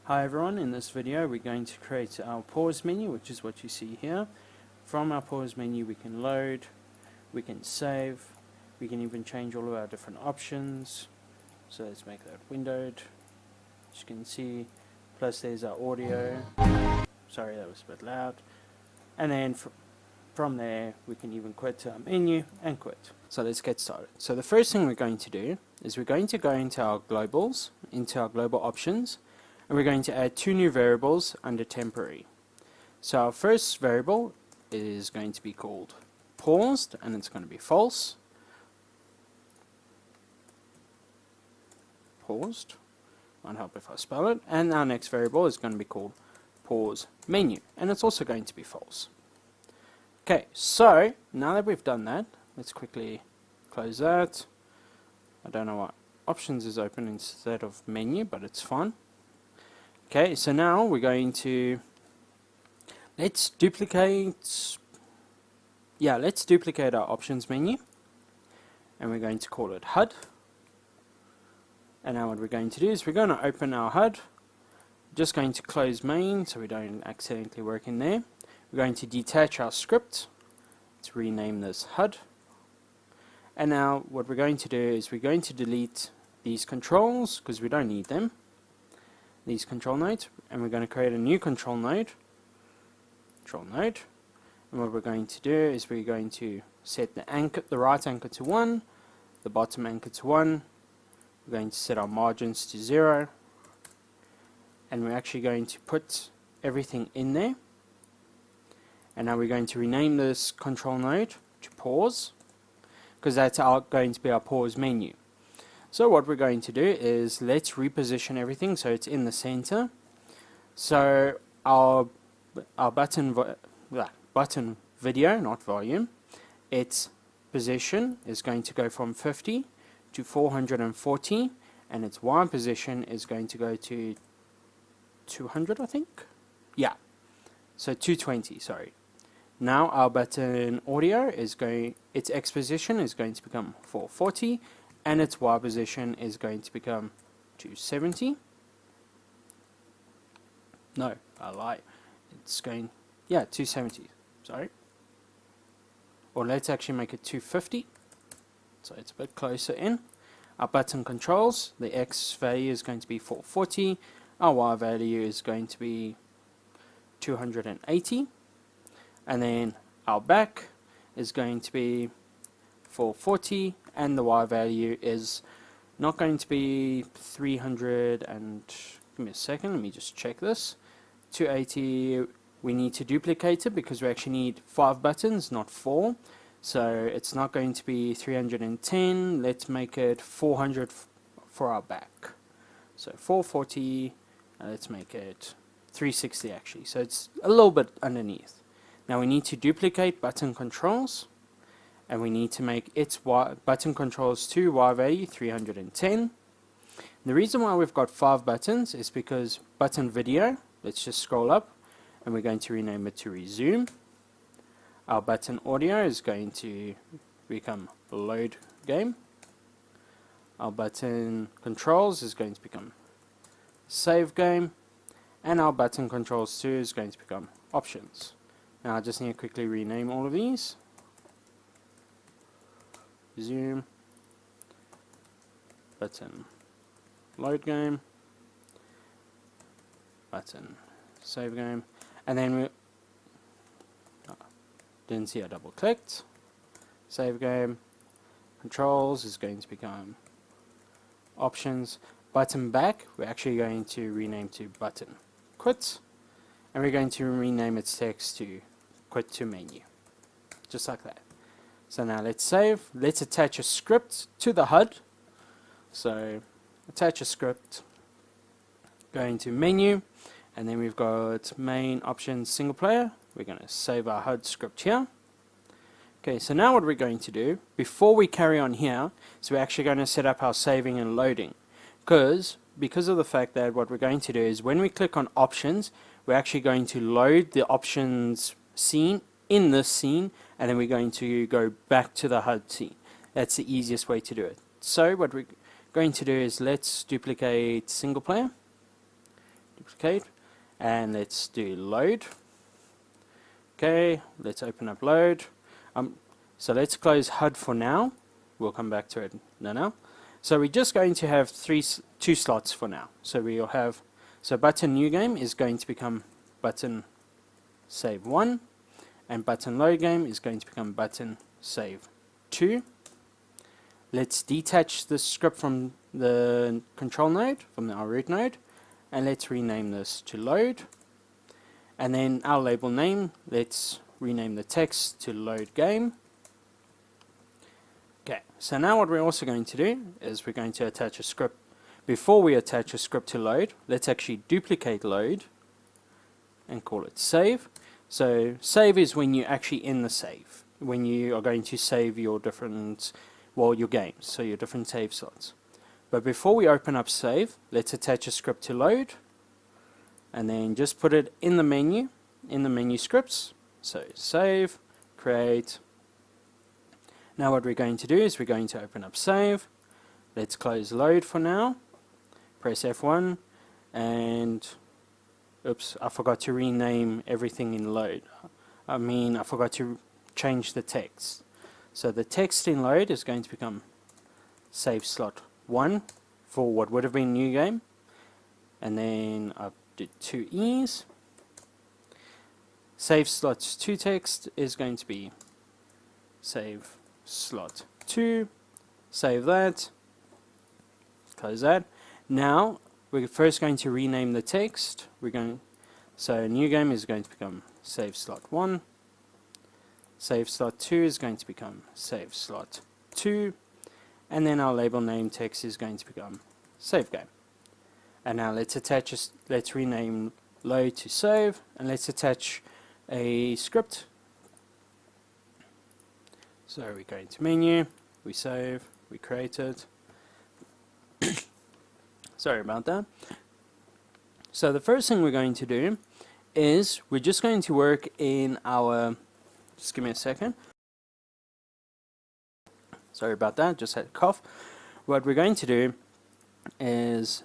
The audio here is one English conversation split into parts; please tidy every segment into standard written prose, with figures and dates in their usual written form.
Hi everyone, in this video we're going to create our pause menu, which is what you see here. From our pause menu we can load, we can save, we can even change all of our different options. So let's make that windowed, as you can see, plus there's our audio. Sorry, that was a bit loud. And then from there we can even quit our menu and quit. So let's get started. So the first thing we're going to do is we're going to go into our globals, into our global options, and we're going to add two new variables under temporary. So our first variable is going to be called paused, and it's going to be false. Paused. Won't help if I spell it. And our next variable is going to be called pause menu, and it's also going to be false. Okay, so now that we've done that, let's quickly close that. I don't know why options is open instead of menu, but it's fine. Okay, so now we're going to let's duplicate our options menu, and we're going to call it HUD. And now what we're going to do is we're going to open our HUD, just going to close main so we don't accidentally work in there. We're going to detach our script. Let's rename this HUD. And now what we're going to do is we're going to delete these controls because we don't need them. These control nodes, and we're going to create a new control node. And what we're going to do is we're going to set the right anchor to 1, the bottom anchor to 1. We're going to set our margins to 0, and we're actually going to put everything in there. And now we're going to rename this control node to pause, because that's going to be our pause menu. So what we're going to do is let's reposition everything so it's in the center. So our button video, not volume, its position is going to go from 50 to 440, and its Y position is going to go to 200, I think. Yeah, so 220. Sorry. Now our button audio is its X position is going to become 440. And its Y position is going to become 270. No, I lie. It's going, 270. Sorry. Or let's actually make it 250. So it's a bit closer in. Our button controls, the X value is going to be 440. Our Y value is going to be 280. And then our back is going to be 440, and the Y value is not going to be 300 and, give me a second, let me just check this, 280, we need to duplicate it because we actually need 5 buttons, not 4, so it's not going to be 310, let's make it 400 for our back, so 440, let's make it 360 actually, so it's a little bit underneath. Now we need to duplicate button controls, and we need to make its button controls to Y value 310. The reason why we've got 5 buttons is because button video, let's just scroll up, and we're going to rename it to resume. Our button audio is going to become load game. Our button controls is going to become save game, and our button controls 2 is going to become options. Now I just need to quickly rename all of these. Zoom, button load game, button save game, and then we didn't see I double clicked. Save game, controls is going to become options, button back we're actually going to rename to button quit, and we're going to rename its text to quit to menu, just like that. So now let's save, let's attach a script to the HUD. So attach a script, go into menu, and then we've got main options single player. We're going to save our HUD script here. Okay, so now what we're going to do, before we carry on here, is we're actually going to set up our saving and loading. Because of the fact that what we're going to do is when we click on options, we're actually going to load the options scene in this scene, and then we're going to go back to the HUD scene. That's the easiest way to do it. So what we're going to do is let's duplicate single player, duplicate, and let's do load. Okay, let's open up load. So let's close HUD for now. We'll come back to it now. So we're just going to have two slots for now. So we'll have, so button new game is going to become button save 1, and button load game is going to become button save 2. Let's detach the script from the control node, from our root node, and let's rename this to load. And then our label name, let's rename the text to load game. Okay, so now what we're also going to do is we're going to attach a script. Before we attach a script to load, let's actually duplicate load and call it save. So save is when you're actually in the save, when you are going to save your different, well, your games, so your different save slots. But before we open up save, let's attach a script to load, and then just put it in the menu scripts. So save, create. Now what we're going to do is we're going to open up save. Let's close load for now. Press F1, and oops, I forgot to rename everything in load. I forgot to change the text. So the text in load is going to become save slot 1 for what would have been new game, and then I did 2 E's. Save slots 2 text is going to be save slot 2. Save that. Close that. Now we're first going to rename the text. So new game is going to become save slot 1. Save slot 2 is going to become save slot 2. And then our label name text is going to become save game. And now let's rename load to save, and let's attach a script. So we go into menu, we save, we create it. Sorry about that. So the first thing we're going to do is we're just going to work in our, just give me a second. Sorry about that, just had a cough. What we're going to do is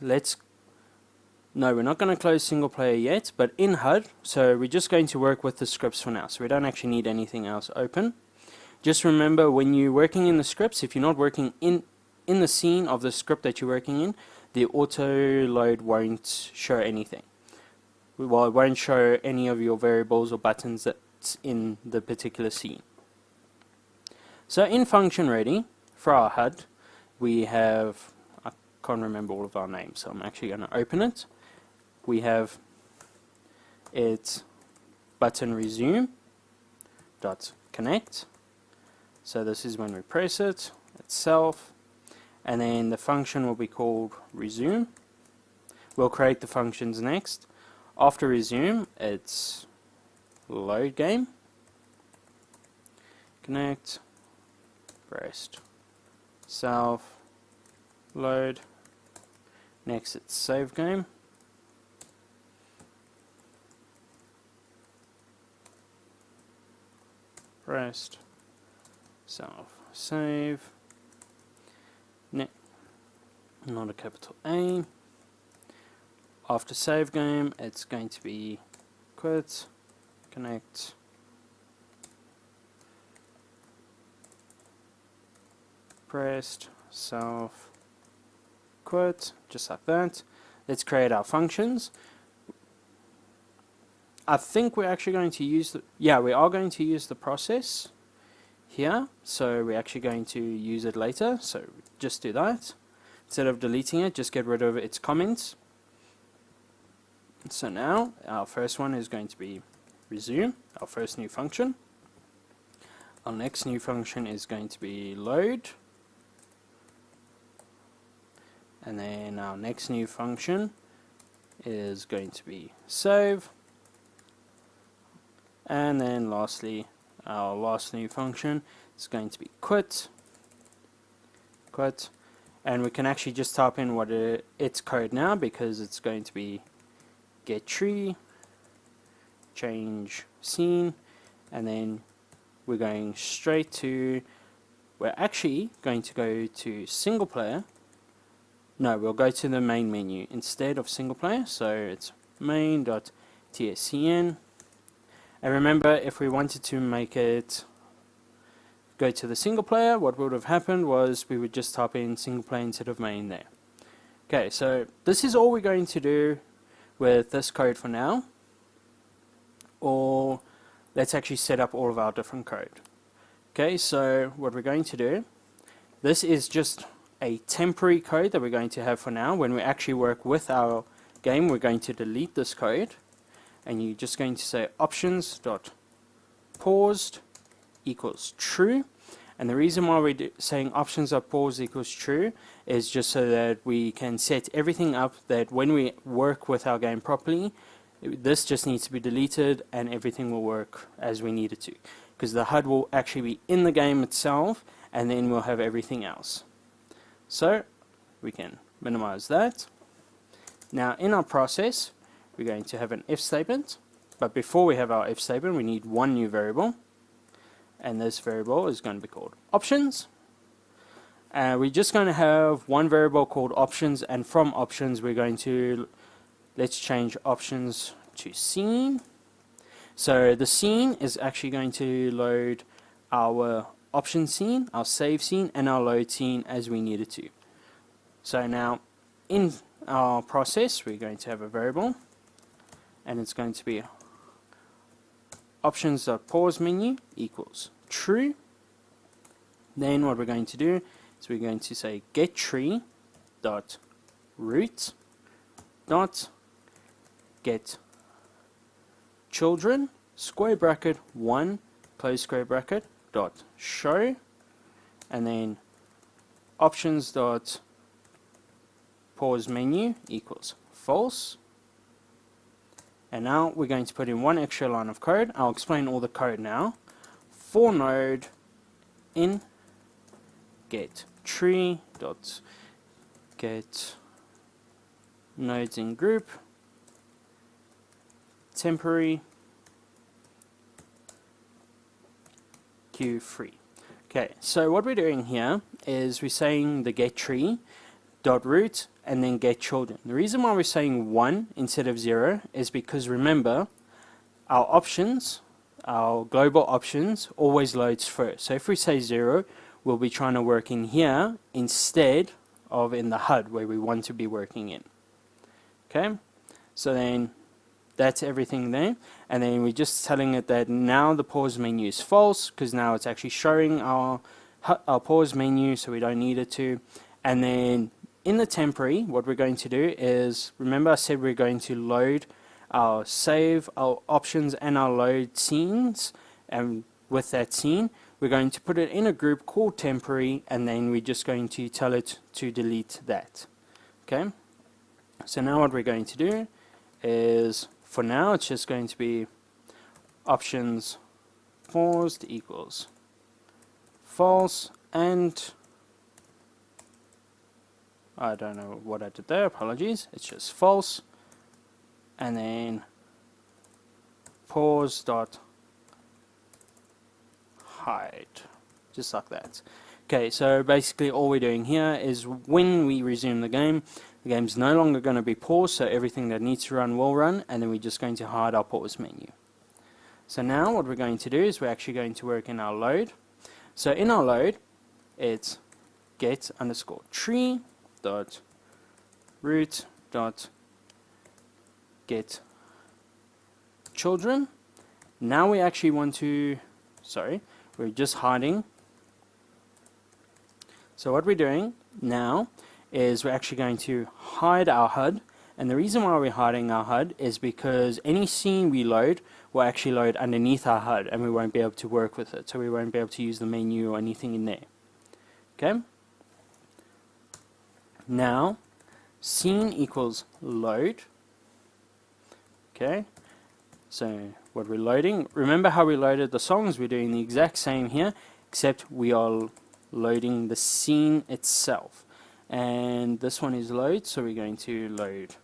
no, we're not going to close single player yet, but in HUD, so we're just going to work with the scripts for now, so we don't actually need anything else open. Just remember, when you're working in the scripts, if you're not working in the scene of the script that you're working in, the auto load won't show anything. Well, it won't show any of your variables or buttons that's in the particular scene. So in function ready, for our HUD, we have, I can't remember all of our names, so I'm actually going to open it. We have it's button resume dot connect. So this is when we press it itself, and then the function will be called resume. We'll create the functions next. After resume, it's load game, connect, pressed, self, load. Next it's save game. Pressed, self, save. Not a capital A. After save game, it's going to be quit, connect, pressed, self, quit, just like that. Let's create our functions. I think we're actually going to use we are going to use the process here, so we're actually going to use it later, so just do that. Instead of deleting it, just get rid of its comments. So now our first one is going to be resume, our first new function. Our next new function is going to be load, and then our next new function is going to be save, and then lastly our last new function is going to be quit, and we can actually just type in what its code now, because it's going to be get tree, change scene, and then we're going straight to, we're actually going to go to single player. No, we'll go to the main menu instead of single player, so it's main.tscn. And remember, if we wanted to make it go to the single player, what would have happened was we would just type in single player instead of main there. Okay, so this is all we're going to do with this code for now. Or let's actually set up all of our different code. Okay, so what we're going to do, this is just a temporary code that we're going to have for now. When we actually work with our game, we're going to delete this code, and you're just going to say options.paused equals true. And the reason why we're saying options.paused equals true is just so that we can set everything up that when we work with our game properly, this just needs to be deleted and everything will work as we need it to. Because the HUD will actually be in the game itself, and then we'll have everything else. So we can minimize that. Now in our process, we're going to have an if statement. But before we have our if statement, we need one new variable. And this variable is going to be called options. We're just going to have one variable called options, and from options we're going to, let's change options to scene. So the scene is actually going to load our option scene, our save scene, and our load scene as we need it to. So now in our process we're going to have a variable, and it's going to be options.pause menu equals true. Then what we're going to do is we're going to say get tree dot root dot get children square bracket 1 close square bracket dot show, and then options dot pause menu equals false. And now we're going to put in one extra line of code. I'll explain all the code now. For node in get tree dot get nodes in group temporary queue free. Okay, so what we're doing here is we're saying the get tree dot root and then get children. The reason why we're saying 1 instead of 0 is because remember our options, our global options always loads first. So if we say 0, we'll be trying to work in here instead of in the HUD where we want to be working in. Okay, so then that's everything there, and then we're just telling it that now the pause menu is false because now it's actually showing our pause menu, so we don't need it to. And then in the temporary, what we're going to do is, remember I said we're going to load our save, our options, and our load scenes, and with that scene, we're going to put it in a group called temporary, and then we're just going to tell it to delete that. Okay, so now what we're going to do is, for now, it's just going to be options paused equals false, and I don't know what I did there, apologies, it's just false, and then pause dot hide, just like that. Okay, so basically all we're doing here is when we resume the game's no longer going to be paused, so everything that needs to run will run, and then we're just going to hide our pause menu. So now what we're going to do is we're actually going to work in our load. So in our load, it's get underscore tree dot root dot get children. Now we actually want to, we're just hiding. So what we're doing now is we're actually going to hide our HUD, and the reason why we're hiding our HUD is because any scene we load will actually load underneath our HUD and we won't be able to work with it, so we won't be able to use the menu or anything in there. Okay, now scene equals load. Okay, so what we're loading, remember how we loaded the songs, we're doing the exact same here, except we are loading the scene itself. And this one is load, so we're going to load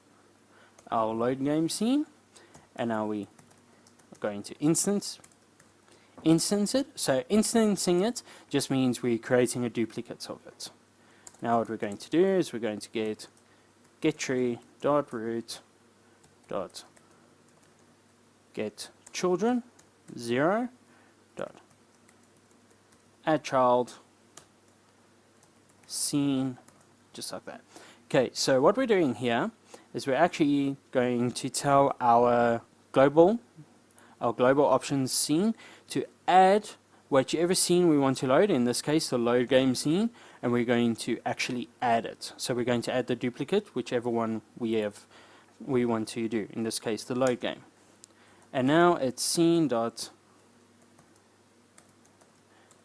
our load game scene, and now we are going to instance it. So instancing it just means we're creating a duplicate of it. Now what we're going to do is we're going to get tree dot root dot get children 0 dot add child scene, just like that. Okay, so what we're doing here is we're actually going to tell our global options scene to add whichever scene we want to load, in this case the load game scene, and we're going to actually add it. So we're going to add the duplicate, whichever one we want to do, in this case the load game. And now it's scene dot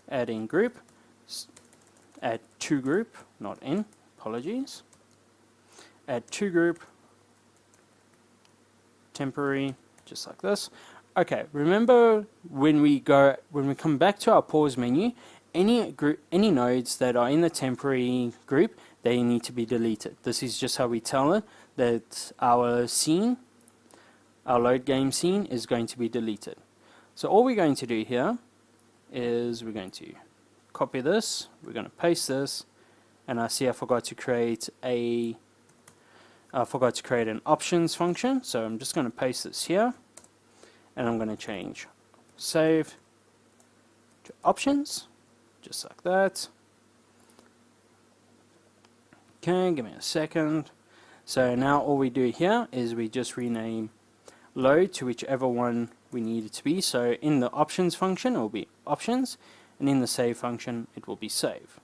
add in group, add to group, not in, apologies, add to group temporary, just like this. Okay, remember when we come back to our pause menu, any nodes that are in the temporary group, they need to be deleted. This is just how we tell it that our scene, our load game scene, is going to be deleted. So all we're going to do here is we're going to copy this, we're going to paste this, and I see I forgot to create an options function, so I'm just going to paste this here, and I'm going to change save to options, just like that. Okay, give me a second. So now all we do here is we just rename load to whichever one we need it to be. So in the options function it will be options, and in the save function it will be save.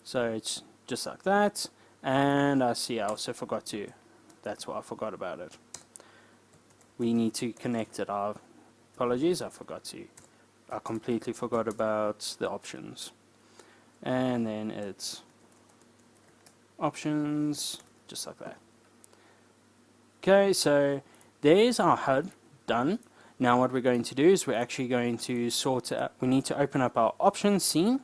So it's just like that. And I see I also forgot to, that's what I forgot about it. We need to connect it. Apologies, I completely forgot about the options. And then it's options, just like that. Okay, so there's our HUD done. Now what we're going to do is we're actually going to sort out, we need to open up our options scene.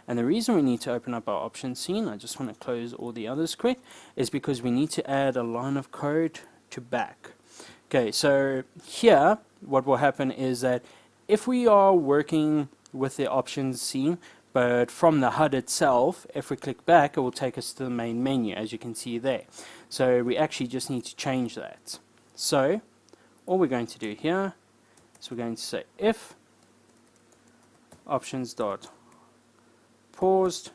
And the reason we need to open up our options scene, I just want to close all the others quick, is because we need to add a line of code to back. Okay, so here what will happen is that if we are working with the options scene, but from the HUD itself, if we click back, it will take us to the main menu, as you can see there. So we actually just need to change that. So all we're going to do here is we're going to say if options dot paused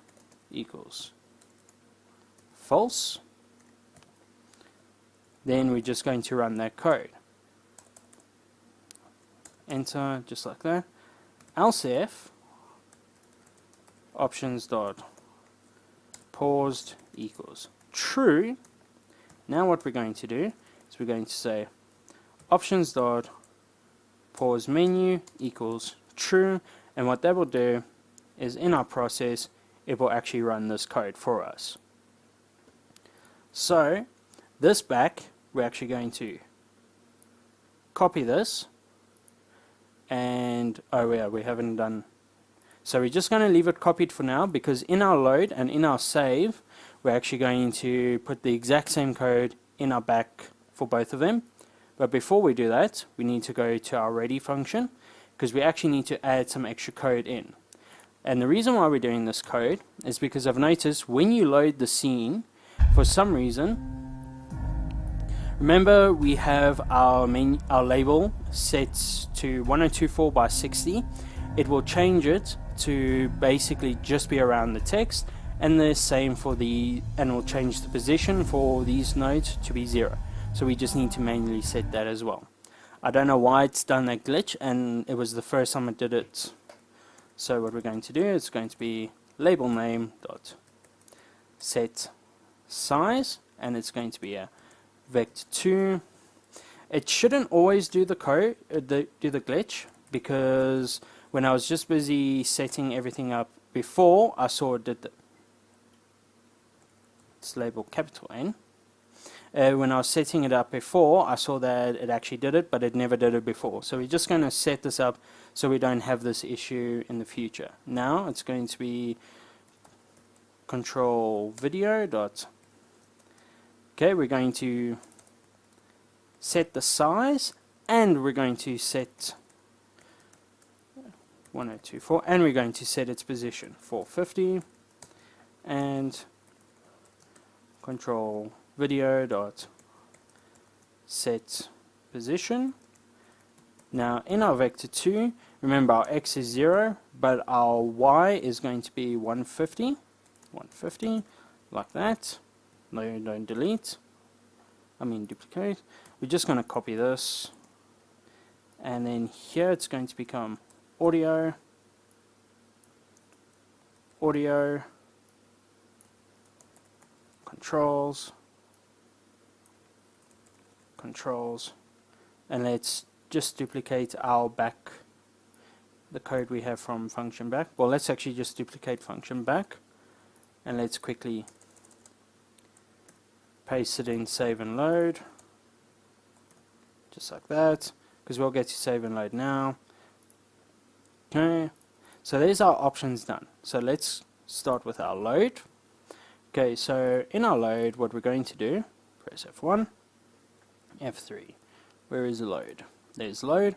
equals false, then we're just going to run that code. Enter, just like that. Else if options dot paused equals true, now what we're going to do is we're going to say options dot pause menu equals true, and what that will do is in our process it will actually run this code for us. So this back, we're actually going to copy this, and oh yeah, we haven't done, so we're just going to leave it copied for now, because in our load and in our save we're actually going to put the exact same code in our back for both of them. But before we do that, we need to go to our ready function, because we actually need to add some extra code in. And the reason why we're doing this code is because I've noticed when you load the scene, for some reason, remember we have our label set to 1024 by 60. It will change it to basically just be around the text, and the same for and we'll change the position for these nodes to be 0. So we just need to manually set that as well. I don't know why it's done that glitch, and it was the first time I did it. So what we're going to do is going to be label name dot set size, and it's going to be a vector2. It shouldn't always do the code, do the glitch, because when I was just busy setting everything up before, I saw it did the, it's labeled capital N. When I was setting it up before, I saw that it actually did it, but it never did it before. So we're just going to set this up so we don't have this issue in the future. Now it's going to be control video dot. Okay, we're going to set the size, and we're going to set 1024, and we're going to set its position 450, and control video dot set position. Now in our vector 2, remember our x is 0, but our y is going to be 150, like that. No, don't delete, duplicate. We're just going to copy this, and then here it's going to become audio, controls, and let's just duplicate our back, the code we have from function back. Well, let's actually just duplicate function back, and let's quickly paste it in save and load, just like that, because we'll get to save and load now. Okay, so there's our options done. So let's start with our load. Okay, so in our load, what we're going to do, press F1, F3. Where is the load? There's load.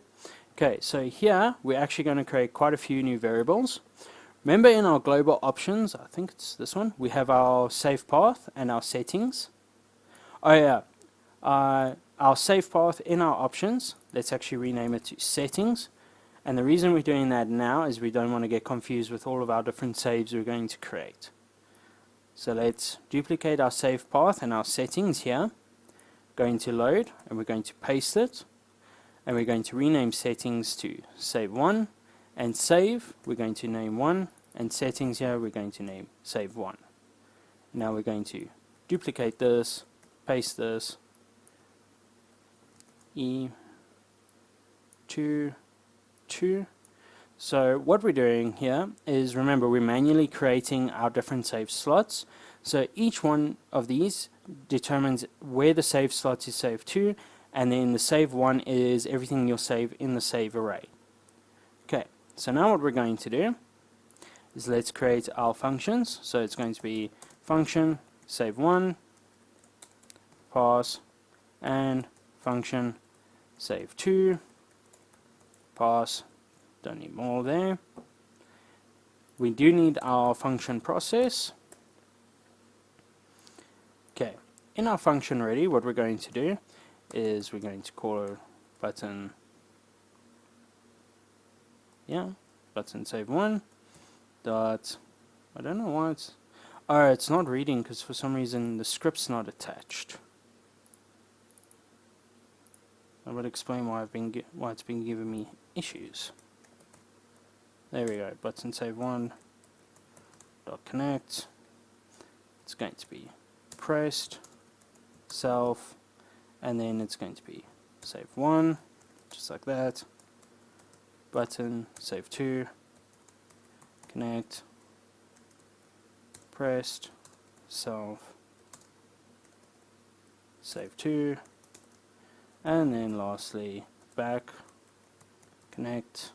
Okay, so here we're actually going to create quite a few new variables. Remember in our global options, I think it's this one, we have our save path and our settings. Oh yeah, our save path in our options, let's actually rename it to settings. And the reason we're doing that now is we don't want to get confused with all of our different saves we're going to create. So let's duplicate our save path and our settings here. Going to load, and we're going to paste it. And we're going to rename settings to save 1. And save, we're going to name 1. And settings here, we're going to name save 1. Now we're going to duplicate this, paste this, E2, 2. So what we're doing here is, remember, we're manually creating our different save slots. So each one of these determines where the save slot is saved to, and then the save 1 is everything you'll save in the save array. Okay, so now what we're going to do is let's create our functions. So it's going to be function save 1, pass, and function save 2, pass. Don't need more there. We do need our function process. Okay, in our function ready, what we're going to do is we're going to call a button, button save 1 dot, I don't know why it's not reading, because for some reason the script's not attached. I will explain why it's been giving me issues. There we go, button save 1 dot connect. It's going to be pressed self, and then it's going to be save 1, just like that. Button save 2 connect, pressed self, save 2, and then lastly back connect,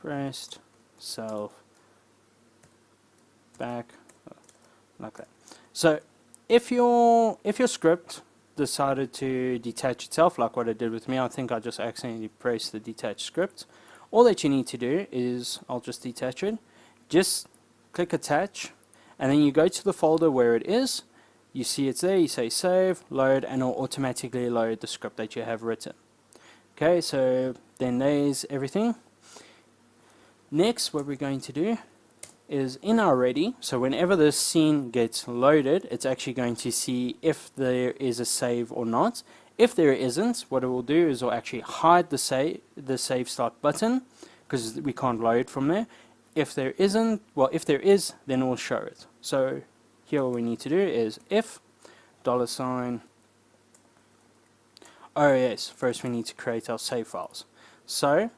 pressed self, back, like that. So if your script decided to detach itself, like what it did with me, I think I just accidentally pressed the detach script. All that you need to do is, I'll just detach it, just click attach, and then you go to the folder where it is, you see it's there, you say save, load, and it'll automatically load the script that you have written. Okay, so then there's everything. Next, what we're going to do is in our ready, so whenever this scene gets loaded, it's actually going to see if there is a save or not. If there isn't, what it will do is it will actually hide the save start button, because we can't load from there. If there isn't, well, if there is, then it will show it. So here what we need to do is if $, oh yes, first we need to create our save files. So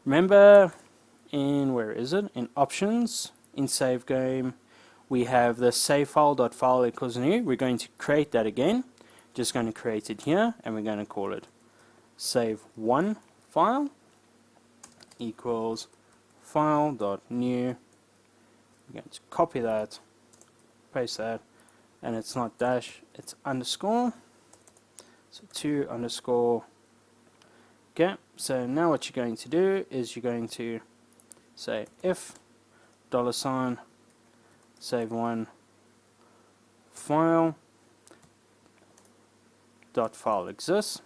remember, in where is it? In options, in save game, we have the save file.file equals new. We're going to create that again. Just going to create it here, and we're going to call it save 1 file equals file.new. We're going to copy that, paste that, and it's not dash, it's underscore. So 2 underscore. Okay, so now what you're going to do is you're going to say if $ save 1 file dot file exists,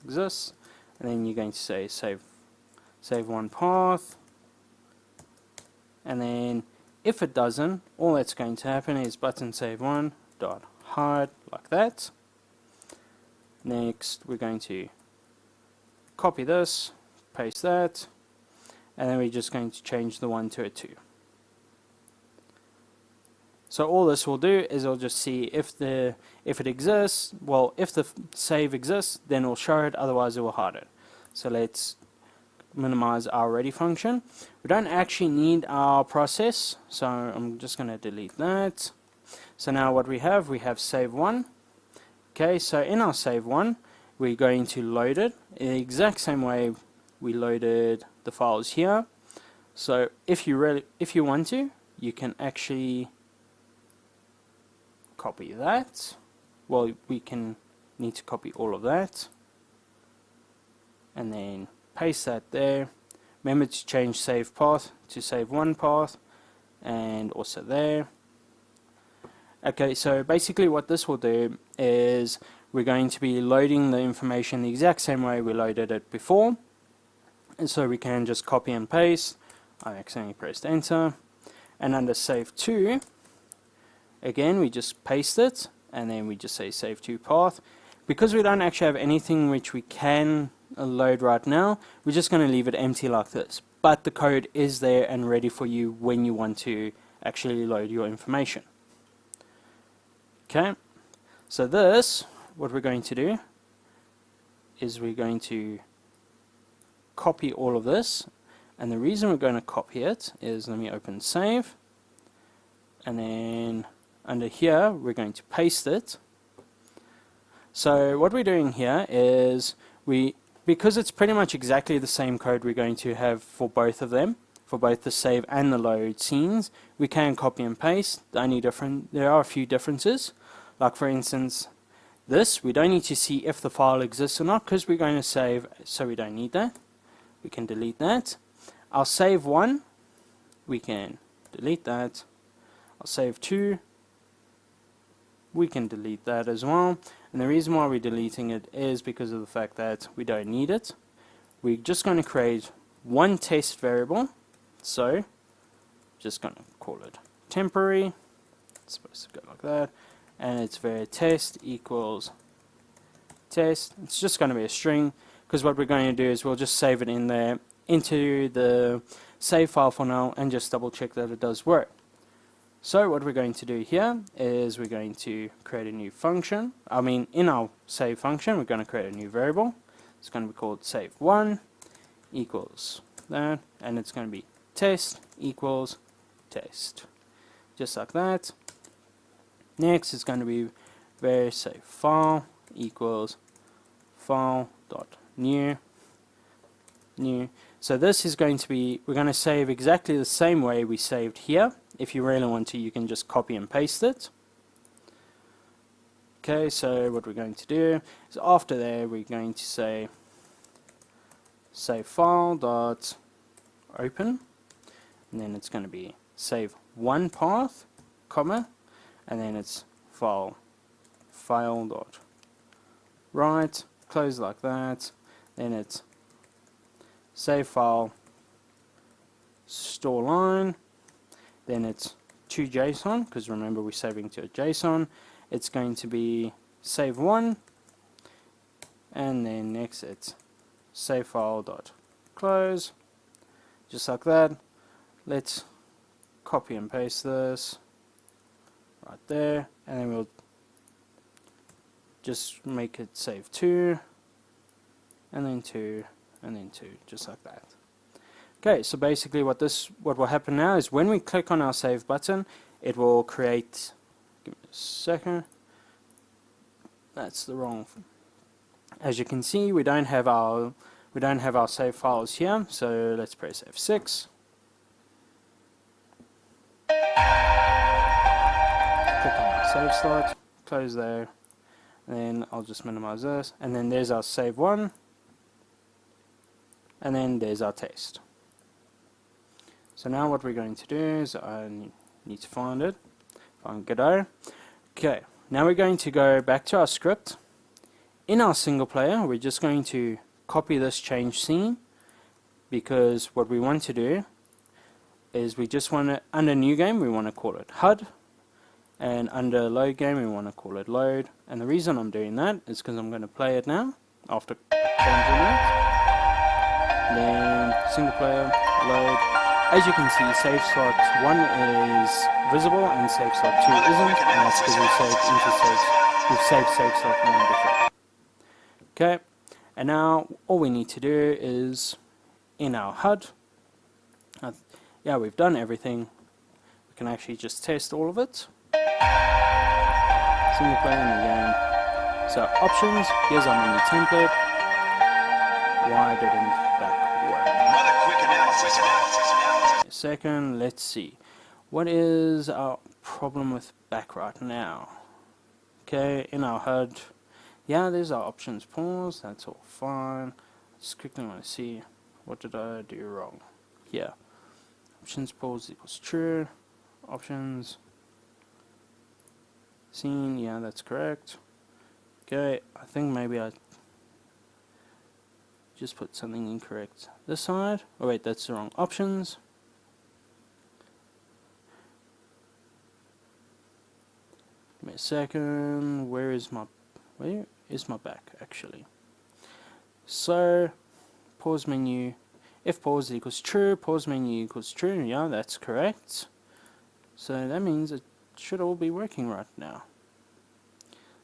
and then you're going to say save one path, and then if it doesn't, all that's going to happen is button save one dot hide, like that. Next we're going to copy this, paste that, and then we're just going to change the 1 to a 2. So all this will do is it'll just see if it exists. Well, if the save exists, then it'll show it, otherwise it will hide it. So let's minimize our ready function. We don't actually need our process, so I'm just going to delete that. So now what we have save 1. Okay, so in our save 1, we're going to load it in the exact same way we loaded the files here. So if you want to, you can actually copy that. Well, we can need to copy all of that and then paste that there. Remember to change save path to save one path, and also there. Okay, so basically what this will do is we're going to be loading the information the exact same way we loaded it before, and so we can just copy and paste. I accidentally pressed enter, and under save to, again we just paste it and then we just say save to path. Because we don't actually have anything which we can load right now, we're just going to leave it empty like this, but the code is there and ready for you when you want to actually load your information. Okay, so this, what we're going to do is we're going to copy all of this, and the reason we're going to copy it is, let me open save, and then under here we're going to paste it. So what we're doing here is because it's pretty much exactly the same code we're going to have for both of them, for both the save and the load scenes, we can copy and paste. There are a few differences, like for instance this, we don't need to see if the file exists or not because we're going to save, so we don't need that. We can delete that. Our save 1, we can delete that. Our save 2, we can delete that as well. And the reason why we're deleting it is because of the fact that we don't need it. We're just going to create one test variable, so just going to call it temporary. It's supposed to go like that, and it's var test equals test. It's just going to be a string, because what we're going to do is we'll just save it in there into the save file for now and just double check that it does work. So what we're going to do here is we're going to create a new function. In our save function we're going to create a new variable. It's going to be called save1 equals that, and it's going to be test equals test, just like that. Next it's going to be var save file equals file dot new. So this is going to be, we're going to save exactly the same way we saved here. If you really want to, you can just copy and paste it. Okay, so what we're going to do is after there we're going to say save file dot open, and then it's going to be save one path, comma, and then it's file dot write, close like that. Then it's save file store line, then it's to JSON, because remember we're saving to a JSON. It's going to be save 1, and then next it's save file dot close, just like that. Let's copy and paste this right there, and then we'll just make it save 2, and then 2, and then 2, just like that. Okay, so basically what will happen now is when we click on our save button, it will create, give me a second, that's the wrong, as you can see we don't have our save files here, so let's press F6. Click on our save slot, close there, and then I'll just minimize this, and then there's our save 1, and then there's our test. So now what we're going to do is I need to find it, find Godot. Okay, now we're going to go back to our script, in our single player, we're just going to copy this change scene, because what we want to do is we just want to, under new game, we want to call it HUD, and under load game, we want to call it load. And the reason I'm doing that is because I'm going to play it now after changing it. Then single player, load. As you can see, save slot 1 is visible and save slot 2 isn't, and that's because we've saved save slot 1 before. Okay, and now all we need to do is in our HUD, yeah, we've done everything. We can actually just test all of it. Single player in the game. So options, here's our menu template. Why didn't that work? Another quick analysis. A second, let's see. What is our problem with back right now? Okay, in our HUD, yeah, there's our options pause, that's all fine. Just quickly want to see, what did I do wrong? Here, options pause equals true, options scene, yeah, that's correct. Okay, I think maybe I just put something incorrect this side. Oh wait, that's the wrong options. Give me a second. Where is my back actually? So pause menu, if pause equals true, pause menu equals true, yeah, that's correct. So that means it should all be working right now.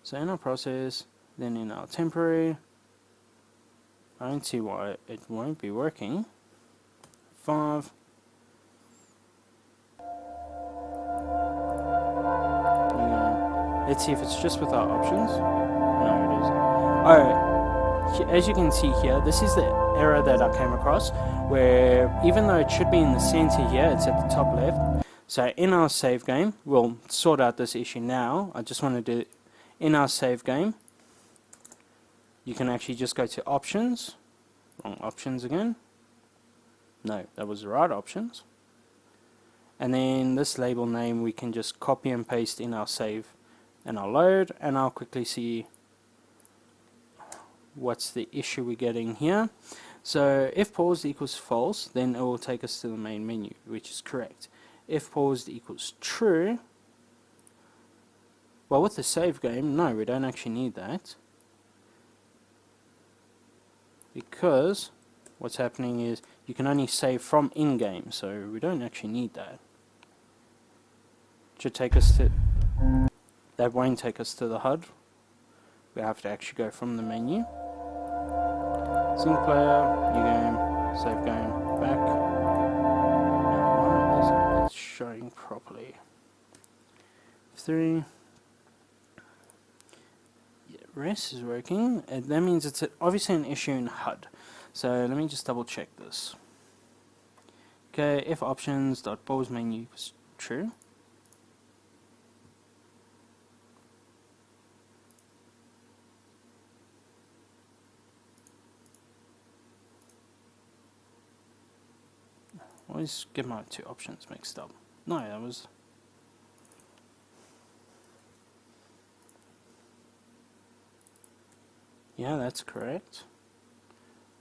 So in our process, then in our temporary, I don't see why it won't be working. 5. Let's see if it's just with our options. No, it isn't. Oh, as you can see here, this is the error that I came across, where even though it should be in the center here, it's at the top left. So in our save game, we'll sort out this issue now. I just want to do, in our save game, you can actually just go to options. Wrong options again. No, that was the right options. And then this label name we can just copy and paste in our save and our load, and I'll quickly see what's the issue we're getting here. So if paused equals false, then it will take us to the main menu, which is correct. If paused equals true, well, with the save game, no, we don't actually need that, because what's happening is you can only save from in-game, so we don't actually need that. Should take us to, that won't take us to the HUD. We have to actually go from the menu. Single player, new game, save game, back. Now, why isn't it showing properly? 3. Yeah, rest is working. That means it's obviously an issue in HUD. So let me just double check this. Okay, if options.pause menu is true. I always get my two options mixed up. No, that was... Yeah, that's correct.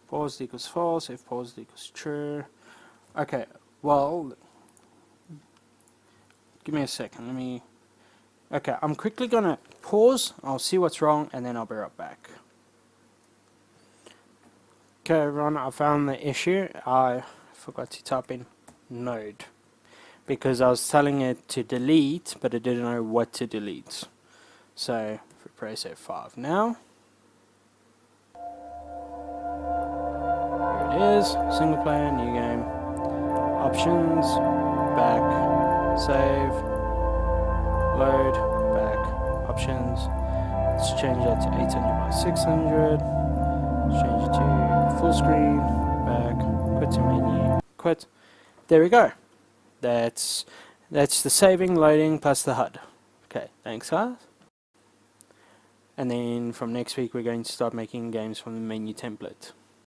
Paused equals false, if paused equals true. Okay, well, give me a second, let me... Okay, I'm quickly gonna pause, I'll see what's wrong, and then I'll be right back. Okay everyone, I found the issue. I forgot to type in node, because I was telling it to delete, but it didn't know what to delete. So, if we press F5 now, here it is, single player, new game, options, back, save, load, back, options. Let's change that to 800 by 600, change it to full screen, back, quit to menu, quit. There we go. That's the saving, loading, plus the HUD. Okay, thanks guys. And then from next week we're going to start making games from the menu template.